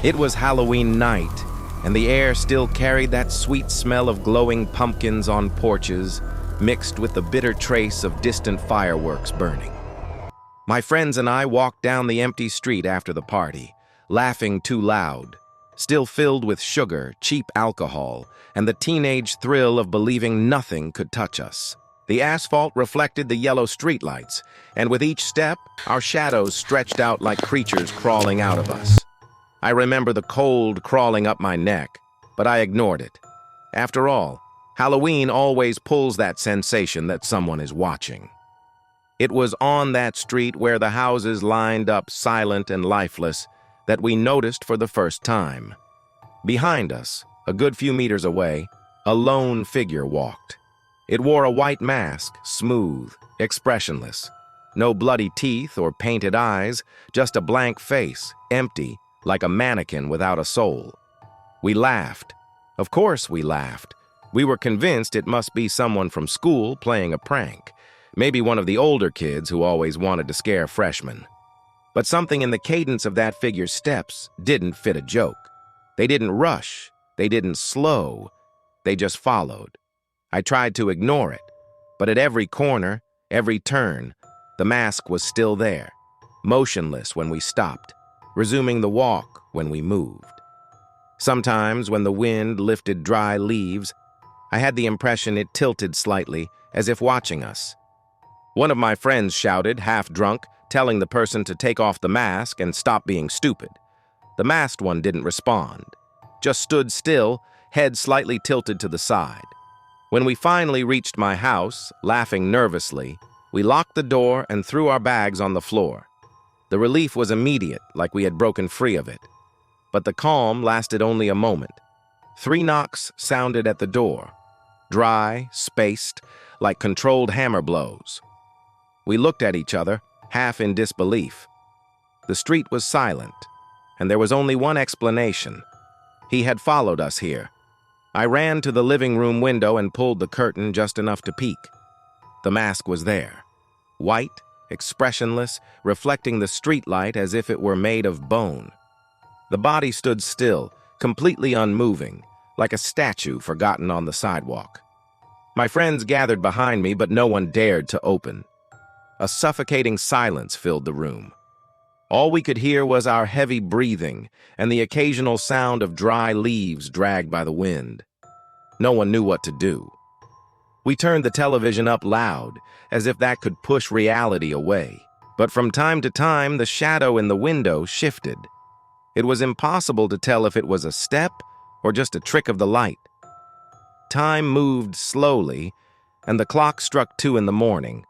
It was Halloween night, and the air still carried that sweet smell of glowing pumpkins on porches, mixed with the bitter trace of distant fireworks burning. My friends and I walked down the empty street after the party, laughing too loud, still filled with sugar, cheap alcohol, and the teenage thrill of believing nothing could touch us. The asphalt reflected the yellow streetlights, and with each step, our shadows stretched out like creatures crawling out of us. I remember the cold crawling up my neck, but I ignored it. After all, Halloween always pulls that sensation that someone is watching. It was on that street where the houses lined up silent and lifeless that we noticed for the first time. Behind us, a good few meters away, a lone figure walked. It wore a white mask, smooth, expressionless. No bloody teeth or painted eyes, just a blank face, empty, like a mannequin without a soul. We laughed. Of course we laughed. We were convinced it must be someone from school playing a prank. Maybe one of the older kids who always wanted to scare freshmen. But something in the cadence of that figure's steps didn't fit a joke. They didn't rush. They didn't slow. They just followed. I tried to ignore it, but at every corner, every turn, the mask was still there, motionless when we stopped, resuming the walk when we moved. Sometimes, when the wind lifted dry leaves, I had the impression it tilted slightly, as if watching us. One of my friends shouted, half drunk, telling the person to take off the mask and stop being stupid. The masked one didn't respond, just stood still, head slightly tilted to the side. When we finally reached my house, laughing nervously, we locked the door and threw our bags on the floor. The relief was immediate, like we had broken free of it. But the calm lasted only a moment. 3 knocks sounded at the door, dry, spaced, like controlled hammer blows. We looked at each other, half in disbelief. The street was silent, and there was only one explanation. He had followed us here. I ran to the living room window and pulled the curtain just enough to peek. The mask was there, white, expressionless, reflecting the streetlight as if it were made of bone. The body stood still, completely unmoving, like a statue forgotten on the sidewalk. My friends gathered behind me, but no one dared to open. A suffocating silence filled the room. All we could hear was our heavy breathing and the occasional sound of dry leaves dragged by the wind. No one knew what to do. We turned the television up loud, as if that could push reality away. But from time to time, the shadow in the window shifted. It was impossible to tell if it was a step or just a trick of the light. Time moved slowly, and the clock struck 2 in the morning.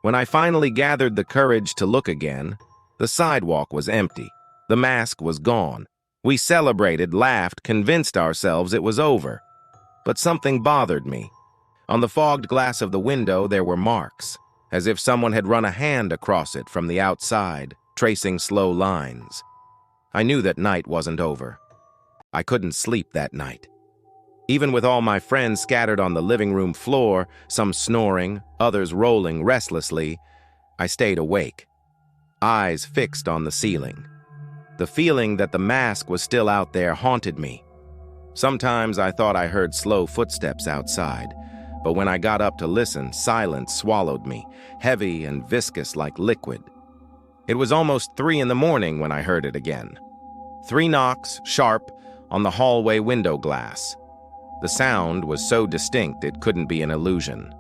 When I finally gathered the courage to look again, the sidewalk was empty. The mask was gone. We celebrated, laughed, convinced ourselves it was over. But something bothered me. On the fogged glass of the window, there were marks, as if someone had run a hand across it from the outside, tracing slow lines. I knew that night wasn't over. I couldn't sleep that night. Even with all my friends scattered on the living room floor, some snoring, others rolling restlessly, I stayed awake, eyes fixed on the ceiling. The feeling that the mask was still out there haunted me. Sometimes I thought I heard slow footsteps outside, but when I got up to listen, silence swallowed me, heavy and viscous like liquid. It was almost 3 in the morning when I heard it again. 3 knocks, sharp, on the hallway window glass. The sound was so distinct it couldn't be an illusion.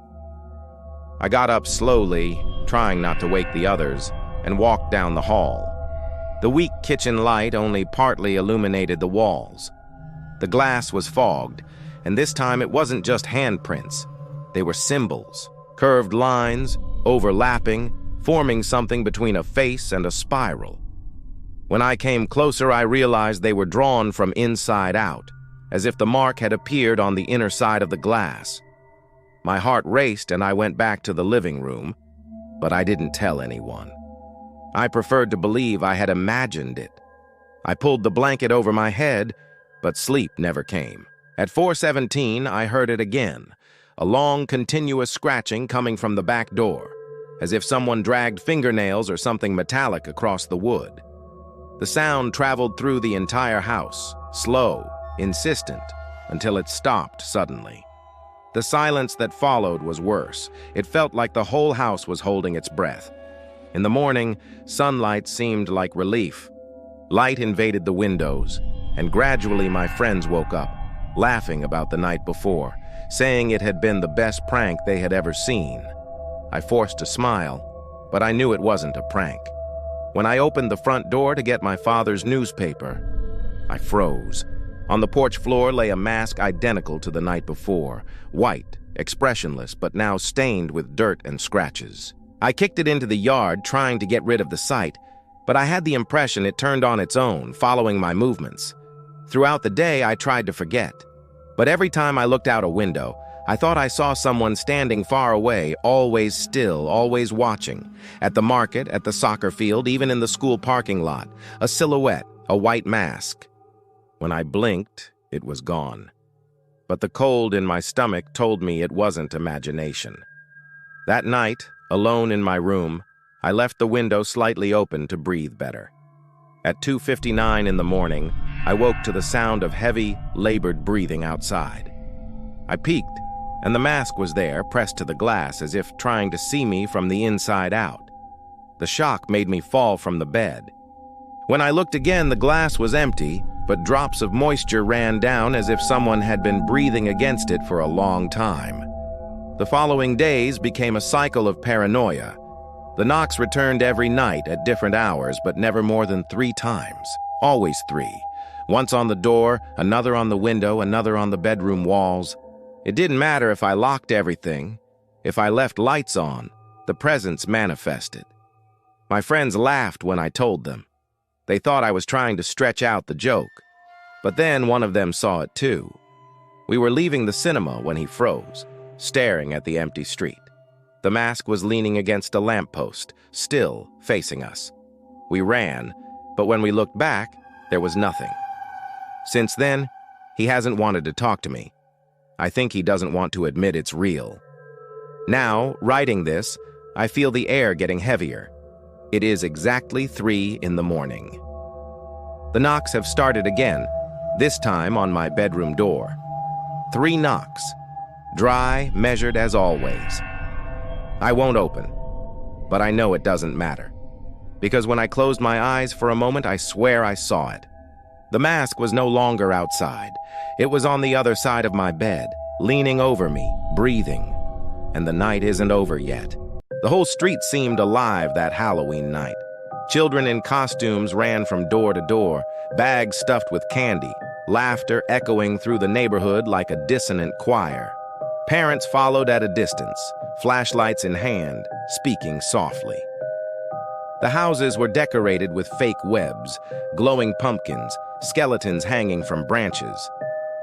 I got up slowly, trying not to wake the others, and walked down the hall. The weak kitchen light only partly illuminated the walls. The glass was fogged, and this time it wasn't just handprints. They were symbols, curved lines, overlapping, forming something between a face and a spiral. When I came closer, I realized they were drawn from inside out, as if the mark had appeared on the inner side of the glass. My heart raced and I went back to the living room, but I didn't tell anyone. I preferred to believe I had imagined it. I pulled the blanket over my head, but sleep never came. At 4:17, I heard it again, a long, continuous scratching coming from the back door, as if someone dragged fingernails or something metallic across the wood. The sound traveled through the entire house, slow, insistent, until it stopped suddenly. The silence that followed was worse. It felt like the whole house was holding its breath. In the morning, sunlight seemed like relief. Light invaded the windows, and gradually my friends woke up, laughing about the night before, saying it had been the best prank they had ever seen. I forced a smile, but I knew it wasn't a prank. When I opened the front door to get my father's newspaper, I froze. On the porch floor lay a mask identical to the night before, white, expressionless, but now stained with dirt and scratches. I kicked it into the yard, trying to get rid of the sight, but I had the impression it turned on its own, following my movements. Throughout the day, I tried to forget, but every time I looked out a window, I thought I saw someone standing far away, always still, always watching. At the market, at the soccer field, even in the school parking lot, a silhouette, a white mask. When I blinked, it was gone. But the cold in my stomach told me it wasn't imagination. That night, alone in my room, I left the window slightly open to breathe better. At 2:59 in the morning, I woke to the sound of heavy, labored breathing outside. I peeked, and the mask was there, pressed to the glass as if trying to see me from the inside out. The shock made me fall from the bed. When I looked again, the glass was empty, but drops of moisture ran down as if someone had been breathing against it for a long time. The following days became a cycle of paranoia. The knocks returned every night at different hours, but never more than 3 times. Always 3. Once on the door, another on the window, another on the bedroom walls. It didn't matter if I locked everything. If I left lights on, the presence manifested. My friends laughed when I told them. They thought I was trying to stretch out the joke. But then one of them saw it too. We were leaving the cinema when he froze, staring at the empty street. The mask was leaning against a lamppost, still facing us. We ran, but when we looked back, there was nothing. Since then, he hasn't wanted to talk to me. I think he doesn't want to admit it's real. Now, writing this, I feel the air getting heavier. It is exactly 3 in the morning. The knocks have started again, this time on my bedroom door. 3 knocks, dry, measured as always. I won't open, but I know it doesn't matter. Because when I closed my eyes for a moment, I swear I saw it. The mask was no longer outside. It was on the other side of my bed, leaning over me, breathing. And the night isn't over yet. The whole street seemed alive that Halloween night. Children in costumes ran from door to door, bags stuffed with candy, laughter echoing through the neighborhood like a dissonant choir. Parents followed at a distance, flashlights in hand, speaking softly. The houses were decorated with fake webs, glowing pumpkins, skeletons hanging from branches.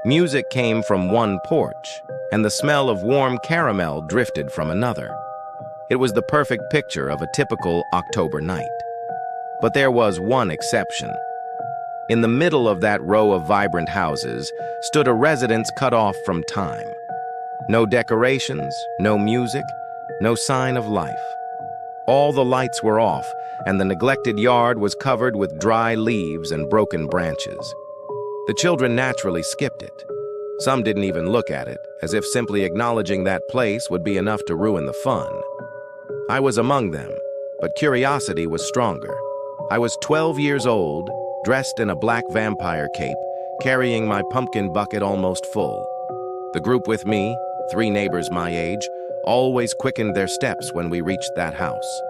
Music came from one porch, and the smell of warm caramel drifted from another. It was the perfect picture of a typical October night. But there was one exception. In the middle of that row of vibrant houses stood a residence cut off from time. No decorations, no music, no sign of life. All the lights were off, and the neglected yard was covered with dry leaves and broken branches. The children naturally skipped it. Some didn't even look at it, as if simply acknowledging that place would be enough to ruin the fun. I was among them, but curiosity was stronger. I was 12 years old, dressed in a black vampire cape, carrying my pumpkin bucket almost full. The group with me, 3 neighbors my age, always quickened their steps when we reached that house.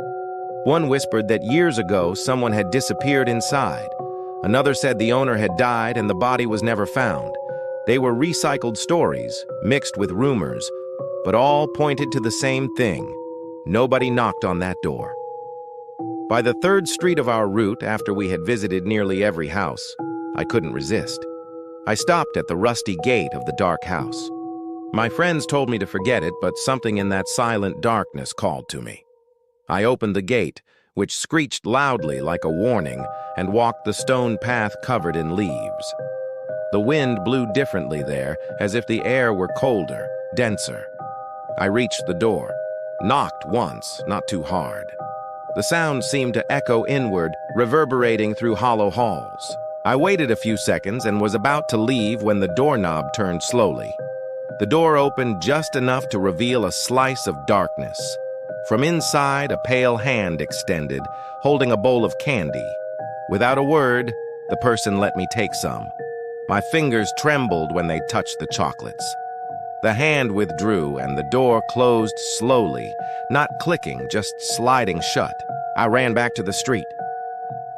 One whispered that years ago someone had disappeared inside. Another said the owner had died and the body was never found. They were recycled stories, mixed with rumors, but all pointed to the same thing. Nobody knocked on that door. By the 3rd street of our route, after we had visited nearly every house, I couldn't resist. I stopped at the rusty gate of the dark house. My friends told me to forget it, but something in that silent darkness called to me. I opened the gate, which screeched loudly like a warning, and walked the stone path covered in leaves. The wind blew differently there, as if the air were colder, denser. I reached the door, knocked once, not too hard. The sound seemed to echo inward, reverberating through hollow halls. I waited a few seconds and was about to leave when the doorknob turned slowly. The door opened just enough to reveal a slice of darkness. From inside, a pale hand extended, holding a bowl of candy. Without a word, the person let me take some. My fingers trembled when they touched the chocolates. The hand withdrew and the door closed slowly, not clicking, just sliding shut. I ran back to the street.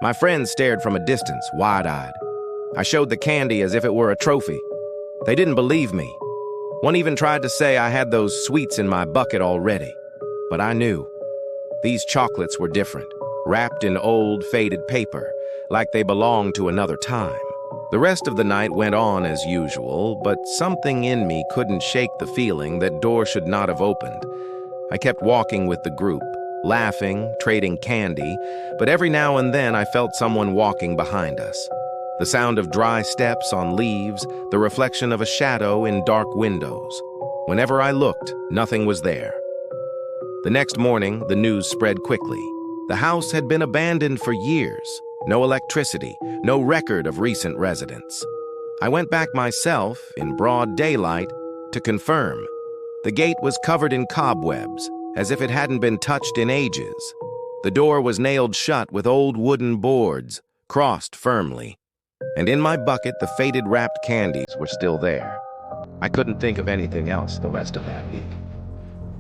My friends stared from a distance, wide-eyed. I showed the candy as if it were a trophy. They didn't believe me. One even tried to say I had those sweets in my bucket already. But I knew. These chocolates were different, wrapped in old, faded paper, like they belonged to another time. The rest of the night went on as usual, but something in me couldn't shake the feeling that door should not have opened. I kept walking with the group, laughing, trading candy, but every now and then I felt someone walking behind us. The sound of dry steps on leaves, the reflection of a shadow in dark windows. Whenever I looked, nothing was there. The next morning, the news spread quickly. The house had been abandoned for years. No electricity, no record of recent residents. I went back myself, in broad daylight, to confirm. The gate was covered in cobwebs, as if it hadn't been touched in ages. The door was nailed shut with old wooden boards, crossed firmly. And in my bucket, the faded wrapped candies were still there. I couldn't think of anything else the rest of that week.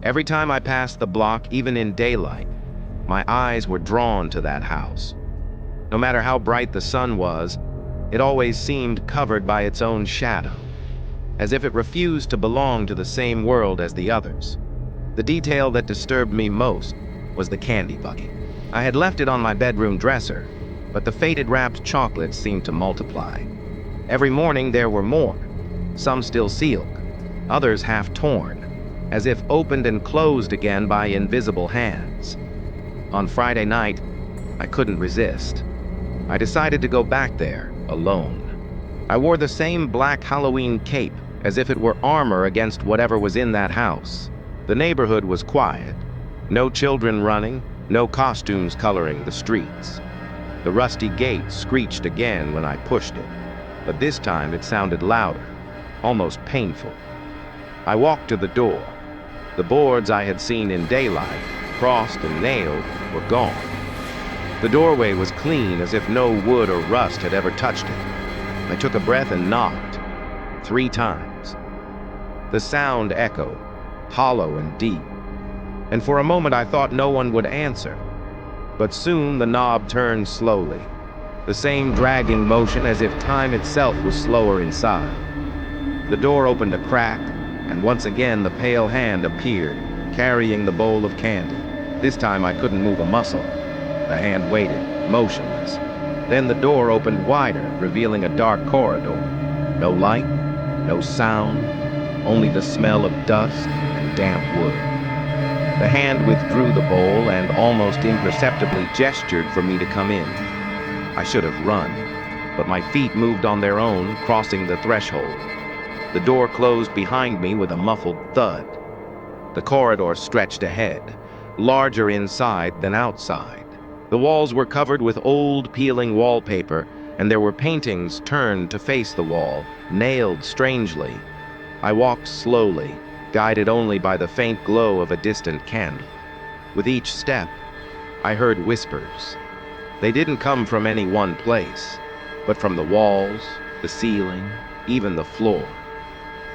Every time I passed the block, even in daylight, my eyes were drawn to that house. No matter how bright the sun was, it always seemed covered by its own shadow, as if it refused to belong to the same world as the others. The detail that disturbed me most was the candy bucket. I had left it on my bedroom dresser, but the faded wrapped chocolates seemed to multiply. Every morning there were more, some still sealed, others half torn, as if opened and closed again by invisible hands. On Friday night, I couldn't resist. I decided to go back there, alone. I wore the same black Halloween cape, as if it were armor against whatever was in that house. The neighborhood was quiet. No children running, no costumes coloring the streets. The rusty gate screeched again when I pushed it, but this time it sounded louder, almost painful. I walked to the door. The boards I had seen in daylight, crossed and nailed, were gone. The doorway was clean, as if no wood or rust had ever touched it. I took a breath and knocked 3 times. The sound echoed, hollow and deep, and for a moment I thought no one would answer. But soon the knob turned slowly, the same dragging motion as if time itself was slower inside. The door opened a crack, and once again the pale hand appeared, carrying the bowl of candy. This time I couldn't move a muscle. The hand waited, motionless. Then the door opened wider, revealing a dark corridor. No light, no sound, only the smell of dust and damp wood. The hand withdrew the bowl and almost imperceptibly gestured for me to come in. I should have run, but my feet moved on their own, crossing the threshold. The door closed behind me with a muffled thud. The corridor stretched ahead, larger inside than outside. The walls were covered with old, peeling wallpaper, and there were paintings turned to face the wall, nailed strangely. I walked slowly, guided only by the faint glow of a distant candle. With each step, I heard whispers. They didn't come from any one place, but from the walls, the ceiling, even the floor.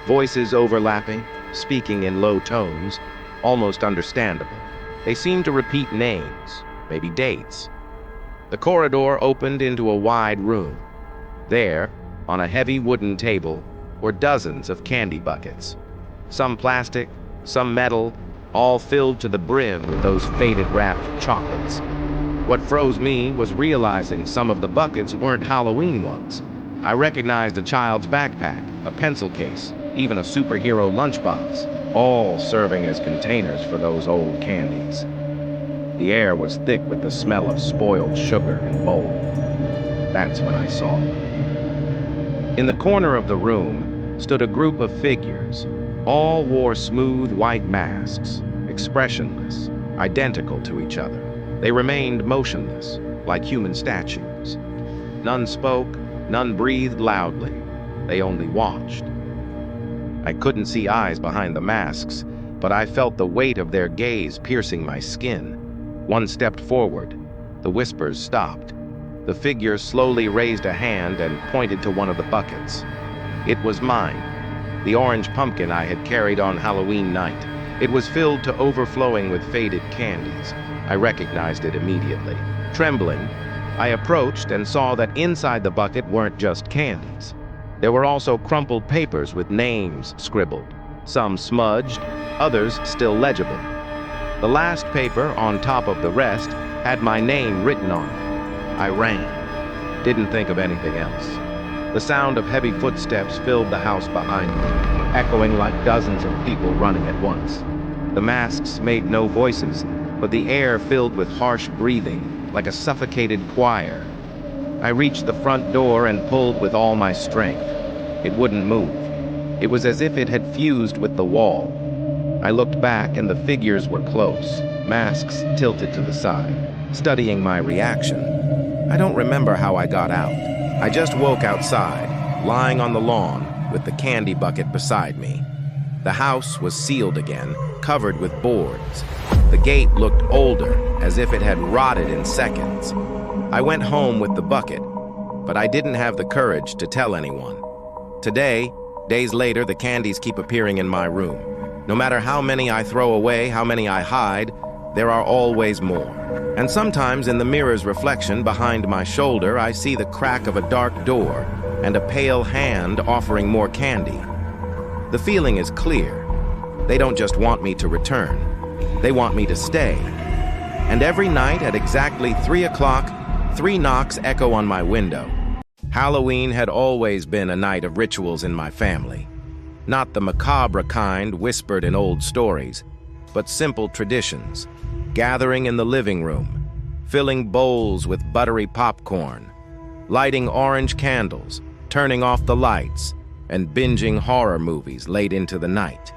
Voices overlapping, speaking in low tones, almost understandable. They seemed to repeat names, maybe dates. The corridor opened into a wide room. There, on a heavy wooden table, were dozens of candy buckets. Some plastic, some metal, all filled to the brim with those faded wrapped chocolates. What froze me was realizing some of the buckets weren't Halloween ones. I recognized a child's backpack, a pencil case, even a superhero lunchbox, all serving as containers for those old candies. The air was thick with the smell of spoiled sugar and mold. That's when I saw it. In the corner of the room stood a group of figures. All wore smooth white masks, expressionless, identical to each other. They remained motionless, like human statues. None spoke, none breathed loudly. They only watched. I couldn't see eyes behind the masks, but I felt the weight of their gaze piercing my skin. One stepped forward. The whispers stopped. The figure slowly raised a hand and pointed to one of the buckets. It was mine, the orange pumpkin I had carried on Halloween night. It was filled to overflowing with faded candies. I recognized it immediately. Trembling, I approached and saw that inside the bucket weren't just candies. There were also crumpled papers with names scribbled, some smudged, others still legible. The last paper, on top of the rest, had my name written on it. I ran. Didn't think of anything else. The sound of heavy footsteps filled the house behind me, echoing like dozens of people running at once. The masks made no voices, but the air filled with harsh breathing, like a suffocated choir. I reached the front door and pulled with all my strength. It wouldn't move. It was as if it had fused with the wall. I looked back and the figures were close, masks tilted to the side, studying my reaction. I don't remember how I got out. I just woke outside, lying on the lawn with the candy bucket beside me. The house was sealed again, covered with boards. The gate looked older, as if it had rotted in seconds. I went home with the bucket, but I didn't have the courage to tell anyone. Today, days later, the candies keep appearing in my room. No matter how many I throw away, how many I hide, there are always more. And sometimes in the mirror's reflection behind my shoulder, I see the crack of a dark door and a pale hand offering more candy. The feeling is clear. They don't just want me to return. They want me to stay. And every night at exactly 3 o'clock, 3 knocks echo on my window. Halloween had always been a night of rituals in my family. Not the macabre kind whispered in old stories, but simple traditions. Gathering in the living room, filling bowls with buttery popcorn, lighting orange candles, turning off the lights, and binging horror movies late into the night.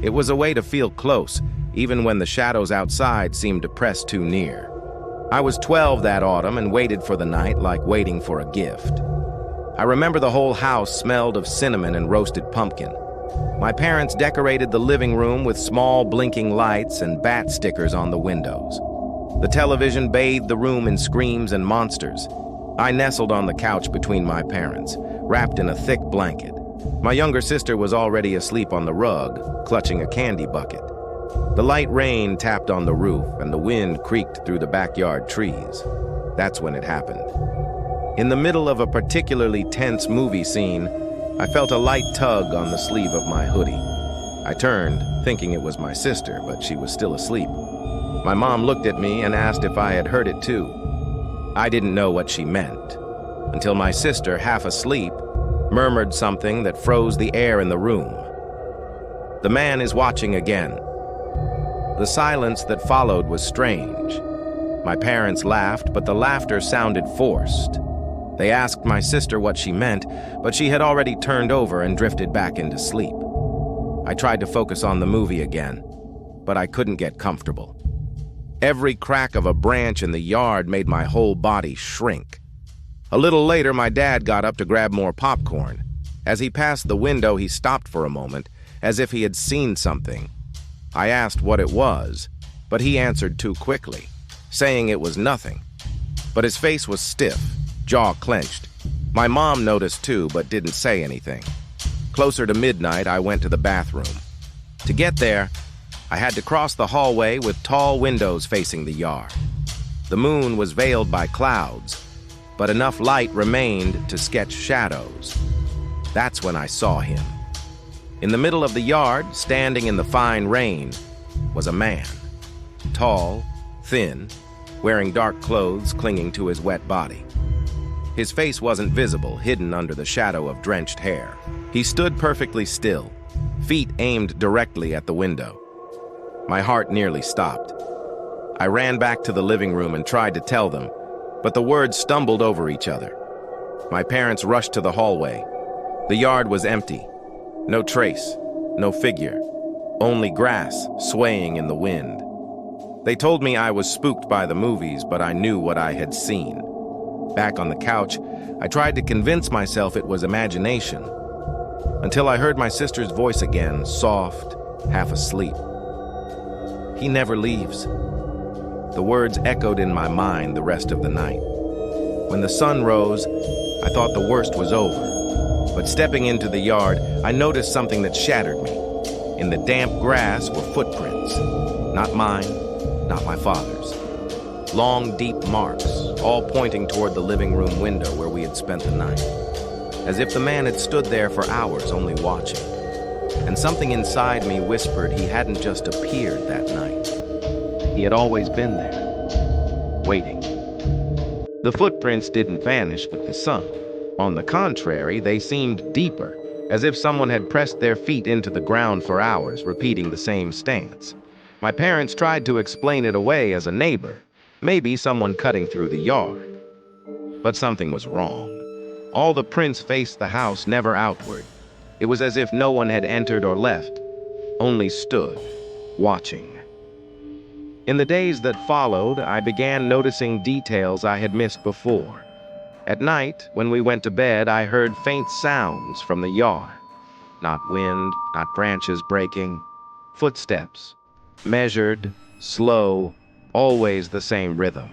It was a way to feel close, even when the shadows outside seemed to press too near. I was 12 that autumn and waited for the night like waiting for a gift. I remember the whole house smelled of cinnamon and roasted pumpkin. My parents decorated the living room with small blinking lights and bat stickers on the windows. The television bathed the room in screams and monsters. I nestled on the couch between my parents, wrapped in a thick blanket. My younger sister was already asleep on the rug, clutching a candy bucket. The light rain tapped on the roof and the wind creaked through the backyard trees. That's when it happened. In the middle of a particularly tense movie scene, I felt a light tug on the sleeve of my hoodie. I turned, thinking it was my sister, but she was still asleep. My mom looked at me and asked if I had heard it too. I didn't know what she meant, until my sister, half asleep, murmured something that froze the air in the room. "The man is watching again." The silence that followed was strange. My parents laughed, but the laughter sounded forced. They asked my sister what she meant, but she had already turned over and drifted back into sleep. I tried to focus on the movie again, but I couldn't get comfortable. Every crack of a branch in the yard made my whole body shrink. A little later, my dad got up to grab more popcorn. As he passed the window, he stopped for a moment, as if he had seen something. I asked what it was, but he answered too quickly, saying it was nothing. But his face was stiff, jaw clenched. My mom noticed too, but didn't say anything. Closer to midnight, I went to the bathroom. To get there, I had to cross the hallway with tall windows facing the yard. The moon was veiled by clouds, but enough light remained to sketch shadows. That's when I saw him. In the middle of the yard, standing in the fine rain, was a man. Tall, thin, wearing dark clothes clinging to his wet body. His face wasn't visible, hidden under the shadow of drenched hair. He stood perfectly still, feet aimed directly at the window. My heart nearly stopped. I ran back to the living room and tried to tell them, but the words stumbled over each other. My parents rushed to the hallway. The yard was empty. No trace, no figure, only grass swaying in the wind. They told me I was spooked by the movies, but I knew what I had seen. Back on the couch, I tried to convince myself it was imagination, until I heard my sister's voice again, soft, half asleep. "He never leaves." The words echoed in my mind the rest of the night. When the sun rose, I thought the worst was over. But stepping into the yard, I noticed something that shattered me. In the damp grass were footprints. Not mine, not my father's. Long, deep marks, all pointing toward the living room window where we had spent the night. As if the man had stood there for hours only watching. And something inside me whispered he hadn't just appeared that night. He had always been there, waiting. The footprints didn't vanish with the sun. On the contrary, they seemed deeper, as if someone had pressed their feet into the ground for hours, repeating the same stance. My parents tried to explain it away as a neighbor, maybe someone cutting through the yard. But something was wrong. All the prints faced the house, never outward. It was as if no one had entered or left, only stood, watching. In the days that followed, I began noticing details I had missed before. At night, when we went to bed, I heard faint sounds from the yard. Not wind, not branches breaking. Footsteps. Measured, slow, always the same rhythm.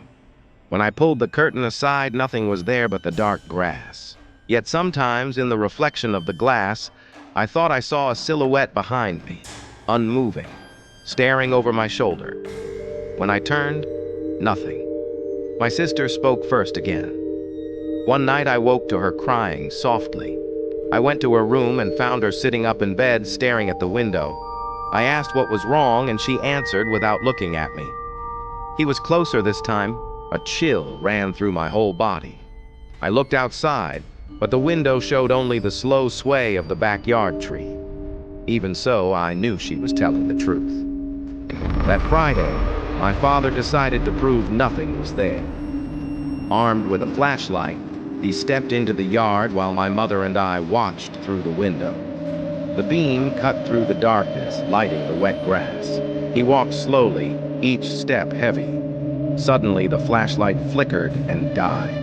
When I pulled the curtain aside, nothing was there but the dark grass. Yet sometimes, in the reflection of the glass, I thought I saw a silhouette behind me, unmoving, staring over my shoulder. When I turned, nothing. My sister spoke first again. One night I woke to her crying softly. I went to her room and found her sitting up in bed, staring at the window. I asked what was wrong, and she answered without looking at me. He was closer this time. A chill ran through my whole body. I looked outside, but the window showed only the slow sway of the backyard tree. Even so, I knew she was telling the truth. That Friday, my father decided to prove nothing was there. Armed with a flashlight, he stepped into the yard while my mother and I watched through the window. The beam cut through the darkness, lighting the wet grass. He walked slowly, each step heavy. Suddenly, the flashlight flickered and died.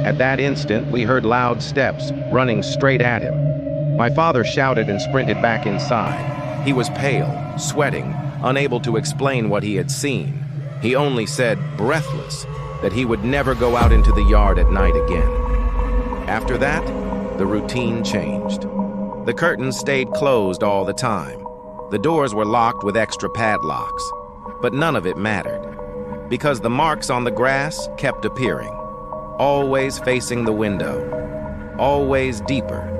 At that instant, we heard loud steps running straight at him. My father shouted and sprinted back inside. He was pale, sweating, unable to explain what he had seen. He only said, breathless, that he would never go out into the yard at night again. After that, the routine changed. The curtains stayed closed all the time. The doors were locked with extra padlocks. But none of it mattered, because the marks on the grass kept appearing, always facing the window, always deeper.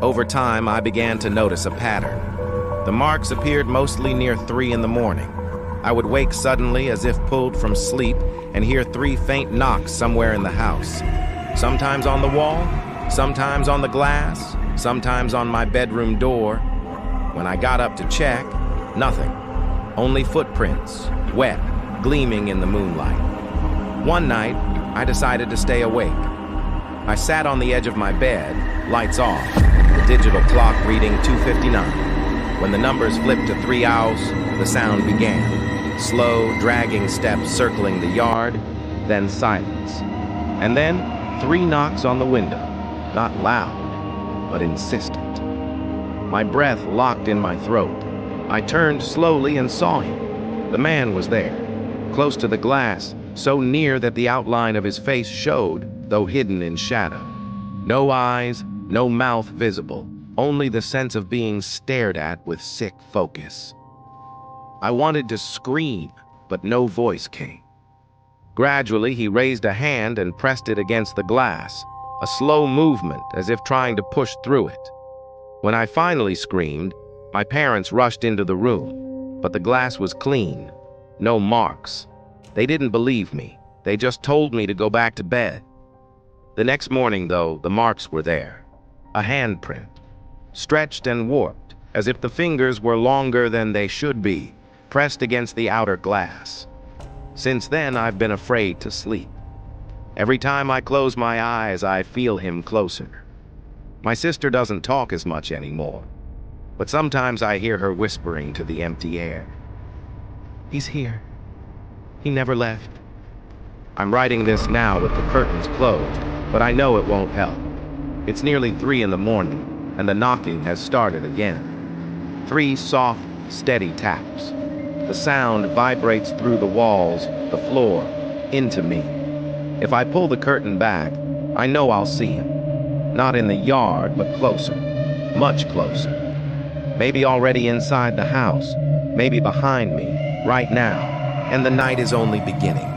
Over time, I began to notice a pattern. The marks appeared mostly near 3 in the morning. I would wake suddenly as if pulled from sleep and hear 3 faint knocks somewhere in the house. Sometimes on the wall, sometimes on the glass, sometimes on my bedroom door. When I got up to check, nothing. Only footprints, wet, gleaming in the moonlight. One night, I decided to stay awake. I sat on the edge of my bed, lights off, the digital clock reading 2:59. When the numbers flipped to 3 hours, the sound began. Slow, dragging steps circling the yard, then silence. And then 3 knocks on the window, not loud, but insistent. My breath locked in my throat. I turned slowly and saw him. The man was there, close to the glass, so near that the outline of his face showed, though hidden in shadow. No eyes, no mouth visible, only the sense of being stared at with sick focus. I wanted to scream, but no voice came. Gradually, he raised a hand and pressed it against the glass, a slow movement as if trying to push through it. When I finally screamed, my parents rushed into the room, but the glass was clean, no marks. They didn't believe me. They just told me to go back to bed. The next morning, though, the marks were there. A handprint, stretched and warped, as if the fingers were longer than they should be, pressed against the outer glass. Since then, I've been afraid to sleep. Every time I close my eyes, I feel him closer. My sister doesn't talk as much anymore, but sometimes I hear her whispering to the empty air. "He's here. He never left. I'm writing this now with the curtains closed, but I know it won't help. It's nearly 3 in the morning, and the knocking has started again. 3 soft, steady taps. The sound vibrates through the walls, the floor, into me. If I pull the curtain back, I know I'll see him. Not in the yard, but closer. Much closer. Maybe already inside the house. Maybe behind me, right now. And the night is only beginning.